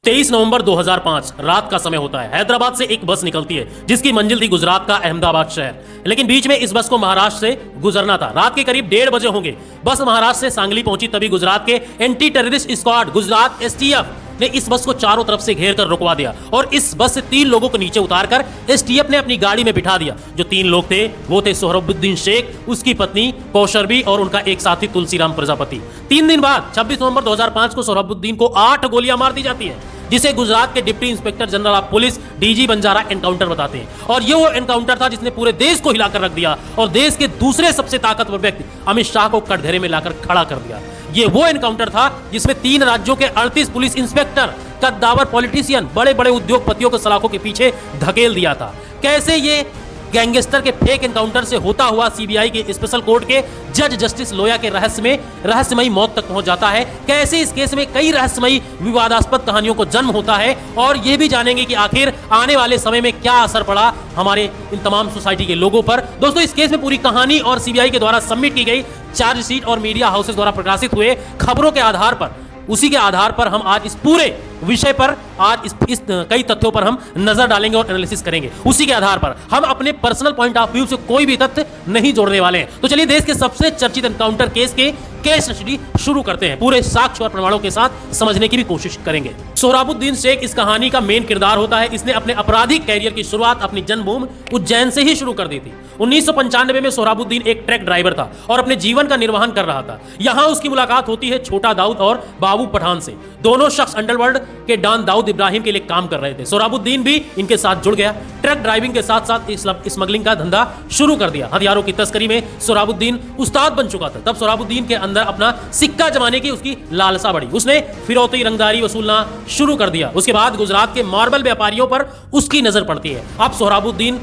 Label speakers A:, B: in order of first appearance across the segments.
A: 23 नवंबर 2005 रात का समय होता है। हैदराबाद से एक बस निकलती है जिसकी मंजिल थी गुजरात का अहमदाबाद शहर, लेकिन बीच में इस बस को महाराष्ट्र से गुजरना था। रात के करीब 1:30 बजे होंगे। बस महाराष्ट्र से सांगली पहुंची, तभी गुजरात के anti terrorist squad Gujarat STF ने इस बस को चारों तरफ से घेर कर रुकवा दिया और इस बस से 3 लोगों को नीचे उतारकर एसटीएफ ने अपनी गाड़ी में बिठा दिया। जो 3 लोग थे वो थे सोहराबुद्दीन शेख, उसकी पत्नी कौशरबी और उनका एक साथी तुलसीराम प्रजापति। 3 दिन बाद 26 नवंबर 2005 को सोहराबुद्दीन को 8 गोलियां मार दी जाती है, जिसे गुजरात के deputy inspector general of police DG Banjara encounter बताते हैं। और ये वो एनकाउंटर था जिसने पूरे देश को हिलाकर रख दिया और देश के दूसरे सबसे ताकतवर व्यक्ति अमित शाह को कटघरे में लाकर खड़ा कर दिया। ये वो एनकाउंटर था जिसमें 3 राज्यों के 38 पुलिस इंस्पेक्टर, कद्दावर पॉलिटिशियन, बड़े बड़े उद्योगपतियों को सलाखों के पीछे धकेल दिया था। कैसे ये गैंगस्टर के फेक एनकाउंटर से होता हुआ सीबीआई के स्पेशल कोर्ट के जज जस्टिस लोया के रहस्यमयी मौत तक पहुंच जाता है, कैसे इस केस में कई रहस्यमयी विवादास्पद कहानियों को जन्म होता है, और ये भी जानेंगे कि आखिर आने वाले समय में क्या असर पड़ा हमारे इन तमाम सोसाइटी के लोगों पर। दोस्तों, इस केस में पूरी कहानी और सीबीआई के द्वारा सबमिट की गई चार्जशीट और मीडिया हाउसेस द्वारा प्रकाशित हुए खबरों के आधार पर, उसी के आधार पर हम आज इस पूरे विषय पर आज इस कई तथ्यों पर हम नजर डालेंगे और एनालिसिस करेंगे। उसी के आधार पर हम अपने पर्सनल पॉइंट ऑफ व्यू से कोई भी तथ्य नहीं जोड़ने वाले हैं। तो चलिए देश के सबसे चर्चित एनकाउंटर केस के केस स्टडी शुरू करते हैं। पूरे साक्ष्य और प्रमाणों के साथ समझने की भी कोशिश करेंगे। सोहराबुद्दीन शेख इस कहानी का मेन किरदार होता है। इसने अपने आपराधिक कैरियर की शुरुआत अपनी जन्मभूमि उज्जैन से ही शुरू कर दी थी। 1995 में सोहराबुद्दीन एक ट्रक ड्राइवर था और अपने जीवन का निर्वहन कर रहा था। यहां उसकी मुलाकात होती है छोटा दाऊद और बाबू पठान से। दोनों शख्स अंडरवर्ल्ड के डॉन दाऊद इब्राहिम के लिए काम कर रहे थे। सोहराबुद्दीन भी इनके साथ जुड़ गया। ट्रक ड्राइविंग के साथ साथ स्मगलिंग का धंधा शुरू कर दिया। हथियारों की तस्करी में सोहराबुद्दीन उस्ताद बन चुका था। तब सोहराबुद्दीन के अंदर अपना सिक्का जमाने की उसकी लालसा बढ़ी। उसने फिरौती रंगदारी वसूलना शुरू कर दिया। उसके बाद गुजरात के मार्बल व्यापारियों पर उसकी नजर पड़ती है। अब सोहराबुद्दीन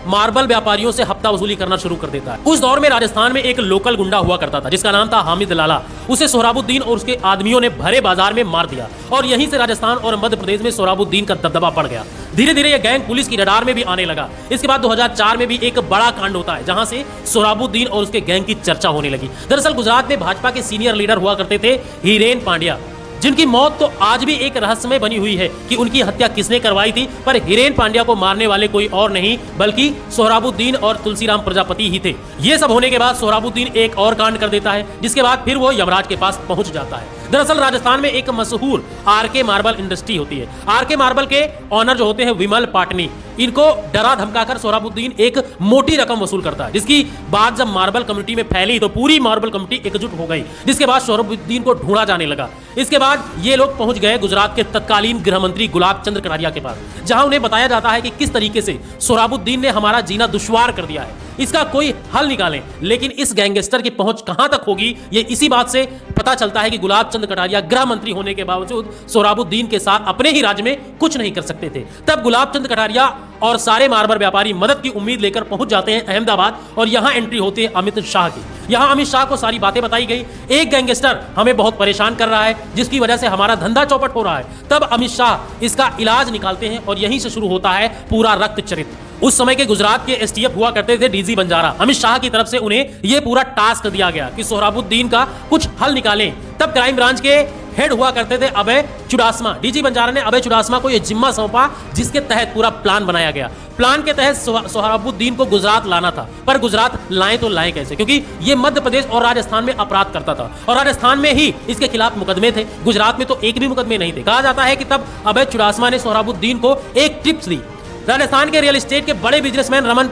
A: मार्बल व्यापारियों से हफ्ता वसूली करना शुरू कर देता है। उस दौर में राजस्थान में एक लोकल गुंडा हुआ करता था जिसका नाम था हामिद लाला। उसे सोहराबुद्दीन और उसके आदमियों ने भरे बाजार में मार दिया और यहीं से राजस्थान और मध्य प्रदेश में सोहराबुद्दीन का दबदबा बढ़ गया। धीरे धीरे यह गैंग पुलिस की रडार में भी आने लगा। इसके बाद 2004 में भी एक बड़ा कांड होता है जहां से सोहराबुद्दीन और उसके गैंग की चर्चा होने लगी। दरअसल गुजरात में भाजपा के सीनियर लीडर हुआ करते थे हीरेन पांड्या, जिनकी मौत तो आज भी एक रहस्यमय बनी हुई है कि उनकी हत्या किसने करवाई थी। पर हीरेन पांड्या को मारने वाले कोई और नहीं बल्कि सोहराबुद्दीन और तुलसीराम प्रजापति ही थे। ये सब होने के बाद सोहराबुद्दीन एक और कांड कर देता है, जिसके बाद फिर वो यमराज के पास पहुंच जाता है। दरअसल राजस्थान में एक मशहूर आरके मार्बल इंडस्ट्री होती है। आरके मार्बल के ऑनर जो होते हैं विमल पाटनी, इनको डरा धमकाकर सोहराबुद्दीन एक मोटी रकम वसूल करता है, जिसकी बात जब मार्बल कम्युनिटी में फैली तो पूरी मार्बल कम्युनिटी एकजुट हो गई, जिसके बाद सोहराबुद्दीन को ढूंढा जाने लगा। इसके बाद ये लोग पहुंच गए गुजरात के तत्कालीन गृह मंत्री गुलाब चंद्र कटारिया के पास, जहां उन्हें बताया जाता है कि किस तरीके से सोहराबुद्दीन ने हमारा जीना दुश्वार कर दिया है, इसका कोई हल निकालें। लेकिन इस गैंगस्टर की पहुंच कहां तक होगी ये इसी बात से पता चलता है कि गुलाब चंद्र कटारिया गृह मंत्री होने के बावजूद सोहराबुद्दीन के साथ अपने ही राज्य में कुछ नहीं कर सकते थे। तब गुलाब चंद्र कटारिया और सारे मार्बल व्यापारी मदद की उम्मीद लेकर पहुंच जाते हैं अहमदाबाद और यहां एंट्री होती है अमित शाह की। यहां अमित शाह को सारी बातें बताई गई। एक गैंगस्टर हमें बहुत परेशान कर रहा है जिसकी वजह से हमारा धंधा चौपट हो रहा है। तब अमित शाह इसका इलाज निकालते हैं और यहीं से शुरू होता है पूरा रक्त चरित्र। उस समय के गुजरात के एसटीएफ हुआ करते थे डीजी बंजारा। अमित शाह की तरफ से उन्हें यह पूरा टास्क दिया गया कि सोहराबुद्दीन का कुछ हल निकालें। तब क्राइम ब्रांच के हेड हुआ करते थे अभय चुडासमा। डीजी बंजारा ने अभय चुडासमा को यह जिम्मा सौंपा, जिसके तहत पूरा प्लान बनाया गया। प्लान के तहत सोहराबुद्दीन को गुजरात लाना था, पर गुजरात लाएं तो लाएं कैसे, क्योंकि ये मध्य प्रदेश और राजस्थान में अपराध करता था और राजस्थान में ही इसके खिलाफ मुकदमे थे। गुजरात में तो एक भी मुकदमे नहीं थे। कहा जाता है कि तब अभय चुडासमा ने सोहराबुद्दीन को एक टिप्स दी। राजस्थान के रियल एस्टेट के बड़े बिजनेसमैन रमन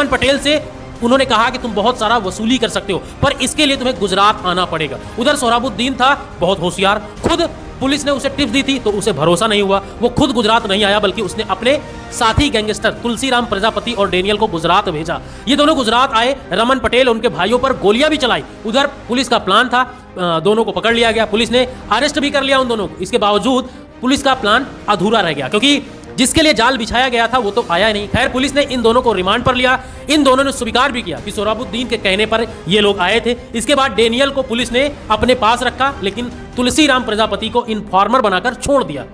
A: पटेल से उन्होंने कहा कि तुम बहुत सारा वसूली कर सकते हो, पर इसके लिए तुम्हें गुजरात आना पड़ेगा। उधर सोहराबुद्दीन था बहुत होशियार। खुद पुलिस ने उसे टिप्स दी थी तो उसे भरोसा नहीं हुआ। वो खुद गुजरात नहीं आया बल्कि उसने अपने साथी गैंगस्टर तुलसीराम प्रजापति और डेनियल को गुजरात भेजा। ये दोनों गुजरात आए। रमन पटेल उनके भाइयों पर गोलियां भी चलाई। उधर पुलिस का प्लान था, दोनों को पकड़ लिया गया। पुलिस ने अरेस्ट भी कर लिया उन दोनों को। इसके बावजूद पुलिस का प्लान अधूरा रह गया, क्योंकि जिसके लिए जाल बिछाया गया था वो तो आया नहीं। खैर, पुलिस ने इन दोनों को रिमांड पर लिया। इन दोनों ने स्वीकार भी किया कि सोहराबुद्दीन के कहने पर ये लोग आए थे। इसके बाद डेनियल को पुलिस ने अपने पास रखा, लेकिन तुलसीराम प्रजापति को इन्फॉर्मर बनाकर छोड़ दिया।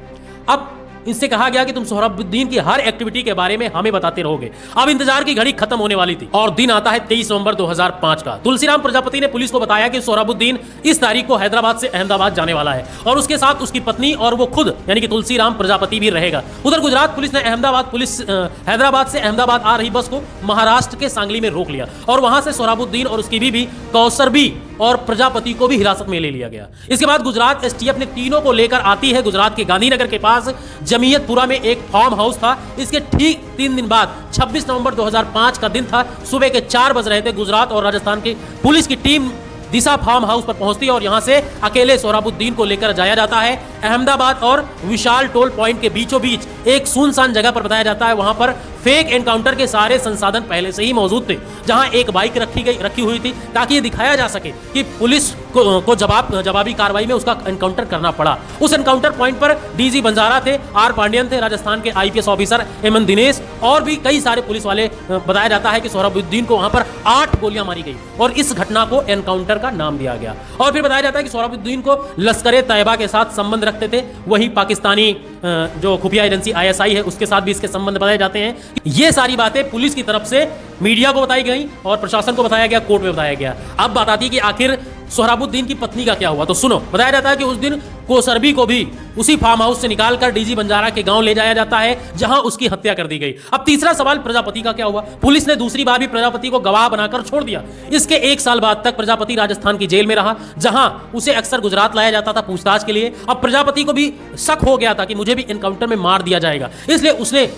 A: अब इनसे कहा गया कि तुम सोहराबुद्दीन की हर एक्टिविटी के बारे में हमें बताते रहोगे। अब इंतजार की घड़ी खत्म होने वाली थी और दिन आता है 23 नवंबर 2005 का। तुलसीराम प्रजापति ने पुलिस को बताया कि सोहराबुद्दीन इस तारीख को हैदराबाद से अहमदाबाद जाने वाला है और उसके साथ उसकी पत्नी और वो खुद यानी कि तुलसीराम प्रजापति भी रहेगा। उधर गुजरात पुलिस ने हैदराबाद से अहमदाबाद आ रही बस को महाराष्ट्र के सांगली में रोक लिया और वहां से सोहराबुद्दीन और उसकी बीवी कौसरबी और प्रजापति को भी हिरासत में ले लिया गया। इसके बाद गुजरात एसटीएफ ने तीनों को लेकर आती है गुजरात के गांधीनगर के पास जमीयतपुरा में एक फार्म हाउस था। इसके ठीक 3 दिन बाद 26 नवंबर 2005 का दिन था। सुबह के 4 बज रहे थे। गुजरात और राजस्थान की पुलिस की टीम दिशा फार्म हाउस पर पहुंचती है और यहां से अकेले सोहराबुद्दीन को लेकर जाया जाता है अहमदाबाद और विशाल टोल पॉइंट के बीचों बीच एक सुनसान जगह पर बताया जाता है। वहां पर फेक एनकाउंटर के सारे संसाधन पहले से ही मौजूद थे, जहां एक बाइक रखी हुई थी ताकि ये दिखाया जा सके कि पुलिस को जवाबी कार्रवाई में उसका एनकाउंटर करना पड़ा। उस एनकाउंटर पॉइंट पर डीजी बंजारा थे, आर पांडियन थे, राजस्थान के आईपीएस ऑफिसर एमएन दिनेश और भी कई सारे पुलिस वाले। बताया जाता है कि सोहराबुद्दीन को वहां पर 8 गोलियां मारी गई और इस घटना को एनकाउंटर का नाम दिया गया। और फिर बताया जाता है कि सोहराबुद्दीन को लश्कर तैयबा के साथ संबंध रखते थे, वही पाकिस्तानी जो खुफिया एजेंसी आईएसआई है उसके साथ भी इसके संबंध बताए जाते हैं। ये सारी बातें पुलिस की तरफ से मीडिया को बताई गई और प्रशासन को बताया गया, कोर्ट में बताया गया। अब बात आती है कि आखिर सोहराबुद्दीन की पत्नी का क्या हुआ। तो सुनो, बताया जाता है कि उस दिन कोसरबी को भी उसी फार्म हाउस से निकालकर डीजी बंजारा के गांव ले जाया जाता है जहां उसकी हत्या कर दी गई। अब तीसरा सवाल, प्रजापति का क्या हुआ। पुलिस ने दूसरी बार भी प्रजापति को गवाह बनाकर छोड़ दिया। इसके 1 साल बाद तक प्रजापति राजस्थान की जेल में रहा, जहां उसे अक्सर गुजरात लाया जाता था पूछताछ के लिए। अब प्रजापति को भी शक हो गया था कि मुझे भी एनकाउंटर में मार दिया जाएगा, इसलिए उसने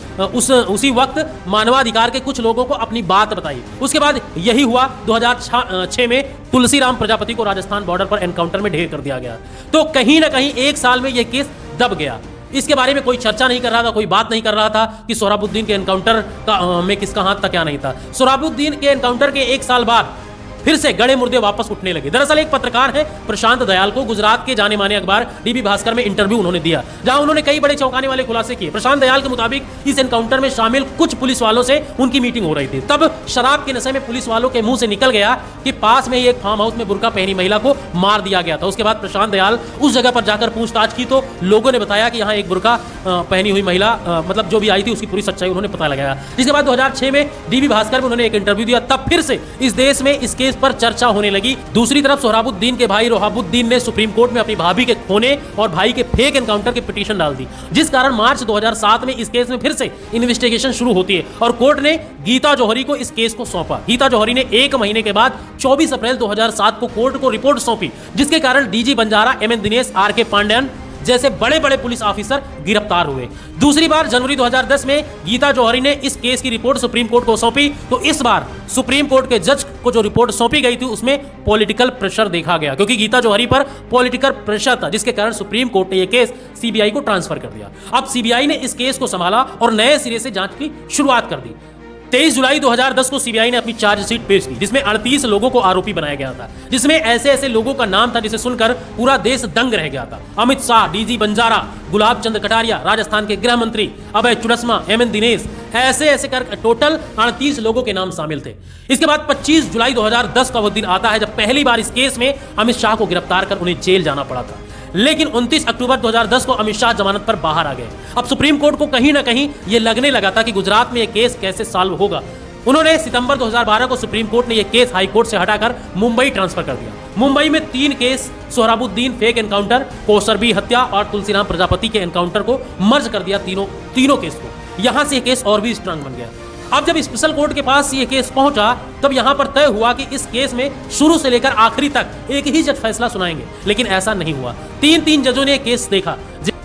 A: उसी वक्त मानवाधिकार के कुछ लोगों को अपनी बात बताई। उसके बाद यही हुआ, 2006 में तुलसीराम प्रजापति को राजस्थान बॉर्डर पर एनकाउंटर में ढेर कर दिया गया। तो कहीं ना कहीं 1 साल में यह केस दब गया। इसके बारे में कोई चर्चा नहीं कर रहा था, कोई बात नहीं कर रहा था कि सोहराबुद्दीन के एनकाउंटर में किसका हाथ था, क्या नहीं था। सोहराबुद्दीन के एनकाउंटर के 1 साल बाद फिर से गड़े मुर्दे वापस उठने लगे। दरअसल एक पत्रकार है प्रशांत दयाल को गुजरात के जाने माने अखबार डीबी भास्कर में इंटरव्यू उन्होंने दिया, जहां उन्होंने कई बड़े चौंकाने वाले खुलासे किए। प्रशांत दयाल के मुताबिक इस एनकाउंटर में शामिल कुछ पुलिस वालों से उनकी मीटिंग हो रही थी। तब शराब के नशे में पुलिस वालों के मुंह से निकल गया कि पास में ही एक फार्म हाउस में बुर्का पहनी महिला को मार दिया गया था। उसके बाद प्रशांत दयाल उस जगह पर जाकर पूछताछ की तो लोगों ने बताया कि यहाँ एक बुर्का पहनी हुई महिला मतलब जो भी आई थी उसकी पूरी सच्चाई उन्होंने पता लगाया। जिसके बाद 2006 में डीबी भास्कर में उन्होंने एक इंटरव्यू दिया। तब फिर से इस देश में इस केस पर चर्चा होने लगी। दूसरी तरफ सोहराबुद्दीन के भाई रोहाबुद्दीन ने सुप्रीम कोर्ट में अपनी भाभी के खोने और भाई के फेक एनकाउंटर की पिटीशन डाल दी, जिस कारण मार्च 2007 में इस केस में फिर से इन्वेस्टिगेशन शुरू होती है और कोर्ट ने गीता जौहरी को इस केस को सौंपा। गीता जौहरी ने 1 महीने के बाद 24 अप्रैल 2007 को कोर्ट को रिपोर्ट सौंपी, जिसके कारण DG Banjara, MN Dinesh, RK. Pandian जैसे बड़े बड़े पुलिस ऑफिसर गिरफ्तार हुए। दूसरी बार जनवरी 2010 में गीता जौहरी ने इस केस की रिपोर्ट सुप्रीम कोर्ट को सौंपी। तो इस बार सुप्रीम कोर्ट के जज को जो रिपोर्ट सौंपी गई थी उसमें पॉलिटिकल प्रेशर देखा गया, क्योंकि गीता जौहरी पर पॉलिटिकल प्रेशर था, जिसके कारण सुप्रीम कोर्ट ने यह केस सीबीआई को ट्रांसफर कर दिया। अब सीबीआई ने इस केस को संभाला और नए सिरे से जांच की शुरुआत कर दी। 23 जुलाई 2010 को सीबीआई ने अपनी चार्जशीट पेश की, जिसमें 38 लोगों को आरोपी बनाया गया था, जिसमें ऐसे ऐसे लोगों का नाम था जिसे सुनकर पूरा देश दंग रह गया था। अमित शाह, डीजी बंजारा, गुलाब चंद कटारिया, राजस्थान के गृह मंत्री अभय चुड़समा, एमएन दिनेश, ऐसे ऐसे कर टोटल 38 लोगों के नाम शामिल थे। इसके बाद 25 जुलाई 2010 का वो दिन आता है जब पहली बार इस केस में अमित शाह को गिरफ्तार कर उन्हें जेल जाना पड़ा था। लेकिन 29 अक्टूबर 2010 को अमित शाह जमानत पर बाहर आ गए। अब सुप्रीम कोर्ट को कहीं ना कहीं यह लगने लगा था कि गुजरात में यह केस कैसे सॉल्व होगा। उन्होंने सितंबर 2012 को सुप्रीम कोर्ट ने यह केस हाई कोर्ट से हटाकर मुंबई ट्रांसफर कर दिया। मुंबई में 3 केस, सोहराबुद्दीन फेक एनकाउंटर, कौसरबी हत्या और तुलसीराम प्रजापति के एनकाउंटर को मर्ज कर दिया, तीनों केस को। यहां से यह केस और भी स्ट्रांग बन गया। अब जब स्पेशल कोर्ट के पास ये केस पहुंचा तब यहां पर तय हुआ कि इस केस में शुरू से लेकर आखिरी तक एक ही जज फैसला सुनाएंगे, लेकिन ऐसा नहीं हुआ। 3 जजों ने केस देखा।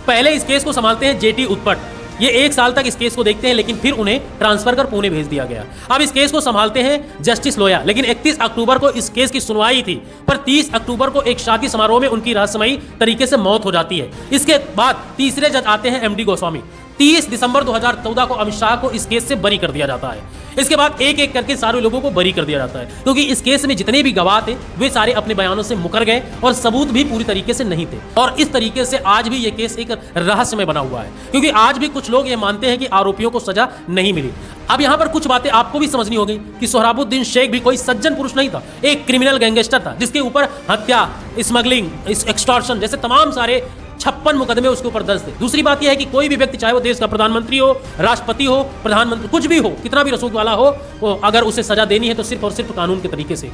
A: पहले इस केस को संभालते हैं जेटी उत्पट, ये 1 साल तक इस केस को देखते हैं, लेकिन फिर उन्हें ट्रांसफर कर पुणे भेज दिया गया। अब इस केस को संभालते हैं जस्टिस लोया, लेकिन 31 अक्टूबर को इस केस की सुनवाई थी, पर 30 अक्टूबर को एक शादी समारोह में उनकी रहस्यमयी तरीके से मौत हो जाती है। इसके बाद तीसरे जज आते हैं एमडी गोस्वामी। 30 दिसंबर 2014 को अमित शाह को इस केस से बरी कर दिया जाता है। इसके बाद एक एक करके सारे लोगों को बरी कर दिया जाता है, क्योंकि इस केस में जितने भी गवाह थे वे सारे अपने बयानों से मुकर गए और सबूत भी पूरी तरीके से नहीं थे। और इस तरीके से आज भी ये केस एक रहस्यमय बना हुआ है, क्योंकि आज भी कुछ लोग ये मानते हैं कि आरोपियों को सजा नहीं मिली। अब यहाँ पर कुछ बातें आपको भी समझनी होगी कि सोहराबुद्दीन शेख भी कोई सज्जन पुरुष नहीं था, एक क्रिमिनल गैंगस्टर था जिसके ऊपर हत्या, स्मगलिंग, एक्सटॉर्शन जैसे तमाम सारे 56 मुकदमे उसके ऊपर दर्ज थे। दूसरी बात यह है कि कोई भी व्यक्ति, चाहे वो देश का प्रधानमंत्री हो, राष्ट्रपति हो, प्रधानमंत्री, कुछ भी हो, कितना भी रसूख वाला हो, वो अगर उसे सजा देनी है तो सिर्फ और सिर्फ कानून के तरीके से।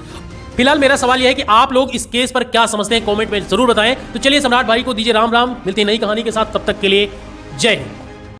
A: फिलहाल मेरा सवाल यह है कि आप लोग इस केस पर क्या समझते हैं, कमेंट में जरूर बताएं। तो चलिए सम्राट भाई को दीजिए राम राम, मिलते हैं नई कहानी के साथ, तब तक के लिए जय हिंद।